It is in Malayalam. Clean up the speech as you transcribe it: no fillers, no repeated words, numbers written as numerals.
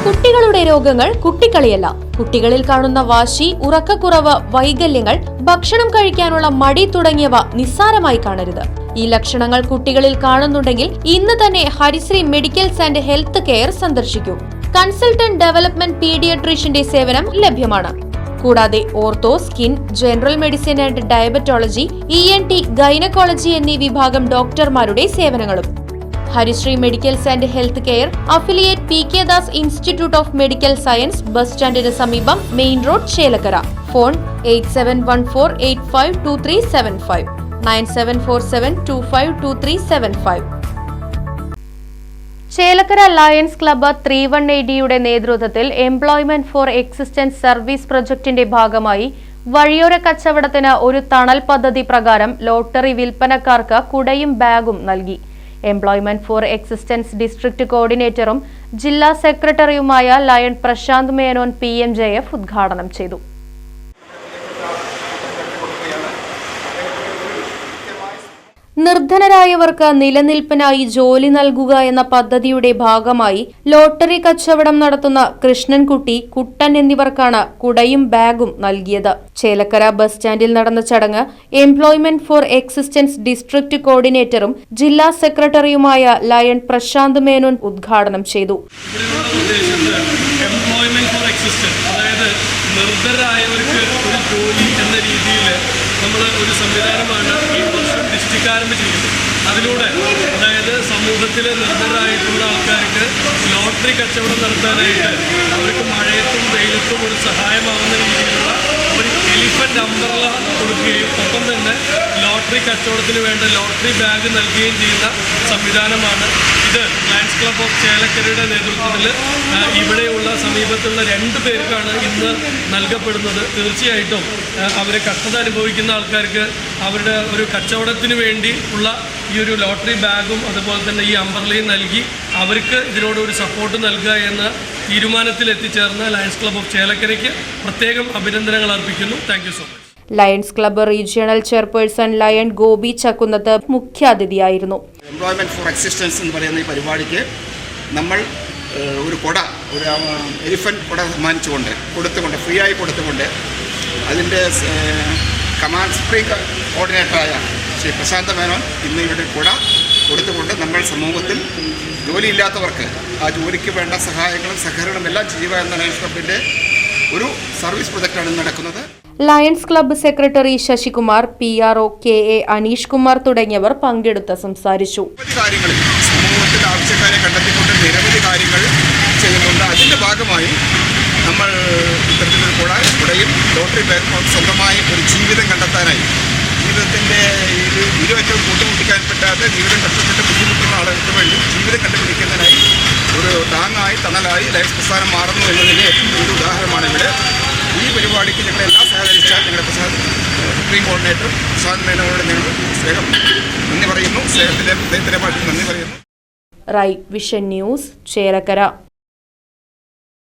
കുട്ടികളുടെ രോഗങ്ങൾ കുട്ടിക്കളിയല്ല. കുട്ടികളിൽ കാണുന്ന വാശി, ഉറക്കക്കുറവ്, വൈകല്യങ്ങൾ, ഭക്ഷണം കഴിക്കാനുള്ള മടി തുടങ്ങിയവ നിസ്സാരമായി കാണരുത്. ഈ ലക്ഷണങ്ങൾ കുട്ടികളിൽ കാണുന്നുണ്ടെങ്കിൽ ഇന്ന് തന്നെ Harisree medicals and health care സന്ദർശിക്കൂ. കൺസൾട്ടന്റ് ഡെവലപ്മെന്റ് പീഡിയാട്രീഷ്യന്റെ സേവനം ലഭ്യമാണ്. കൂടാതെ ortho, skin, general medicine and diabetology, ENT, gynaecology എന്നീ വിഭാഗം ഡോക്ടർമാരുടെ സേവനങ്ങളും. Harisree medicals and health care, affiliate PK Das institute of medical science, bus സ്റ്റാൻഡിന് സമീപം, main road, Chelakkara. Phone 8714852375 9747252375. Chelakkara lions club 318യുടെ നേതൃത്വത്തിൽ എംപ്ലോയ്മെന്റ് ഫോർ എക്സിസ്റ്റൻസ് സർവീസ് പ്രൊജക്ടിന്റെ ഭാഗമായി വഴിയോര കച്ചവടത്തിന് ഒരു തണൽ പദ്ധതി പ്രകാരം ലോട്ടറി വിൽപ്പനക്കാർക്ക് കുടയും ബാഗും നൽകി. എംപ്ലോയ്മെന്റ് ഫോർ എക്സിസ്റ്റൻസ് ഡിസ്ട്രിക്ട് കോർഡിനേറ്ററും ജില്ലാ സെക്രട്ടറിയുമായ ലയൺ പ്രശാന്ത് മേനോൻ PMJF ഉദ്ഘാടനം ചെയ്തു. നിർധനരായവർക്ക് നിലനിൽപ്പിനായി ജോലി നൽകുക എന്ന പദ്ധതിയുടെ ഭാഗമായി ലോട്ടറി കച്ചവടം നടത്തുന്ന കൃഷ്ണൻകുട്ടി, കുട്ടൻ എന്നിവർക്കാണ് കുടയും ബാഗും നൽകിയത്. ചേലക്കര ബസ് സ്റ്റാൻഡിൽ നടന്ന ചടങ്ങ് എംപ്ലോയ്മെന്റ് ഫോർ എക്സിസ്റ്റൻസ് ഡിസ്ട്രിക്ട് കോർഡിനേറ്ററും ജില്ലാ സെക്രട്ടറിയുമായ ലയൺ പ്രശാന്ത് മേനോൻ ഉദ്ഘാടനം ചെയ്തു. നിർദ്ധരായവർക്ക് ഒരു ജോലി എന്ന രീതിയിൽ നമ്മൾ ഒരു സംവിധാനമാണ് ഈ വർഷം ഡിസ്ട്രിക്ട് ആരംഭിച്ചിരിക്കുന്നത്. അതിലൂടെ അതായത് സമൂഹത്തിലെ നിർദ്ധരായിട്ടുള്ള ആൾക്കാർക്ക് ലോട്ടറി കച്ചവടം നടത്താനായിട്ട് അവർക്ക് മഴയത്തും വെയിലത്തും ഒരു സഹായമാവുന്ന രീതിയിലുള്ള ഒരു എലിഫന്റ് അംബ്രല കൊടുക്കുകയും ഒപ്പം തന്നെ ലോട്ടറി കച്ചവടത്തിന് വേണ്ട ലോട്ടറി ബാഗ് നൽകുകയും ചെയ്യുന്ന സംവിധാനമാണ് ഇത്. ലയൺസ് ക്ലബ്ബ് ഓഫ് ചേലക്കരയുടെ നേതൃത്വത്തിൽ ഇവിടെയുള്ള സമീപത്തുള്ള 2 പേർക്കാണ് ഇന്ന് നൽകപ്പെടുന്നത്. തീർച്ചയായിട്ടും അവരെ കഷ്ടത അനുഭവിക്കുന്ന ആൾക്കാർക്ക് അവരുടെ ഒരു കച്ചവടത്തിന് വേണ്ടി ഉള്ള ഈ ഒരു ലോട്ടറി ബാഗും അതുപോലെ തന്നെ ഈ അംബ്രലയും നൽകി അവർക്ക് ഇതിനോട് ഒരു സപ്പോർട്ട് നൽകുക എന്ന തീരുമാനത്തിൽ എത്തിച്ചേർന്ന ലയൺസ് ക്ലബ്ബ് ഓഫ് ചേലക്കരയ്ക്ക് പ്രത്യേകം അഭിനന്ദനങ്ങൾ അർപ്പിക്കുന്നു. Thank you so much. Lions club regional chairperson lion Gopi Chakkunnath മുഖ്യാതിഥിയായിരുന്നു. എംപ്ലോയ്മെന്റ് ഫോർ എക്സിസ്റ്റൻസ് എന്ന് പറയുന്ന ഈ പരിപാടിക്ക് നമ്മൾ ഒരു കൊട, ഒരു എലിഫന്റ് കൊട കൊടുത്തുകൊണ്ട് ഫ്രീ ആയി കൊടുത്തുകൊണ്ട് അതിൻ്റെ കമാൻഡ് സ്പ്രിംഗ് കോർഡിനേറ്ററായ ശ്രീ പ്രശാന്ത് മേനോൻ ഇന്ന് ഇവിടെ കൊട കൊടുത്തുകൊണ്ട് നമ്മൾ സമൂഹത്തിൽ ജോലിയില്ലാത്തവർക്ക് ആ ജോലിക്ക് വേണ്ട സഹായങ്ങളും സഹകരണവും എല്ലാം ചെയ്യുക എന്ന ലയൺസ് ക്ലബിൻ്റെ ഒരു സർവീസ് പ്രൊജക്റ്റാണ് നടക്കുന്നത്. Lions club secretary Sasikumar, PRO KA Aneesh Kumar തുടങ്ങിയവർ പങ്കെടുത്ത് സംസാരിച്ചു. കാര്യങ്ങളിൽ സമൂഹത്തിൽ ആവശ്യക്കാരെ കണ്ടെത്തിക്കൊണ്ട് നിരവധി കാര്യങ്ങൾ ചെയ്യുന്നുണ്ട്. അതിൻ്റെ ഭാഗമായി നമ്മൾ ഇത്തരത്തിലൊരു കുടയും ലോട്ടറി ബാഗും സ്വന്തമായി ഒരു ജീവിതം കണ്ടെത്താനായി, ജീവിതത്തിൻ്റെ ഇരുവറ്റവും കൂട്ടുമുട്ടിക്കാൻ പറ്റാതെ ജീവിതം കഷ്ടപ്പെട്ട് ബുദ്ധിമുട്ടുന്ന ആളുകൾക്ക് വേണ്ടി ജീവിതം കണ്ടുപിടിക്കുന്നതിനായി ഒരു താങ്ങായി തണലായി ലയൺസ് പ്രസ്ഥാനം മാറുന്നു എന്നതിൻ്റെ ഏറ്റവും ഒരു ഉദാഹരണമാണ് ഇവിടെ. ഈ പരിപാടിക്ക് ഞങ്ങളെല്ലാം സഹകരിച്ചാൽ ഞങ്ങളുടെ സുപ്രീം കോർഡിനേറ്റർ പ്രശാന്ത് മേനോനോട് ഞങ്ങൾ നന്ദി പറയുന്നു. സ്നേഹത്തിൻ്റെ ഹൃദയത്തിൻ്റെ ഭാഷയിൽ നന്ദി പറയുന്നു. Right vision news, Chelakkara.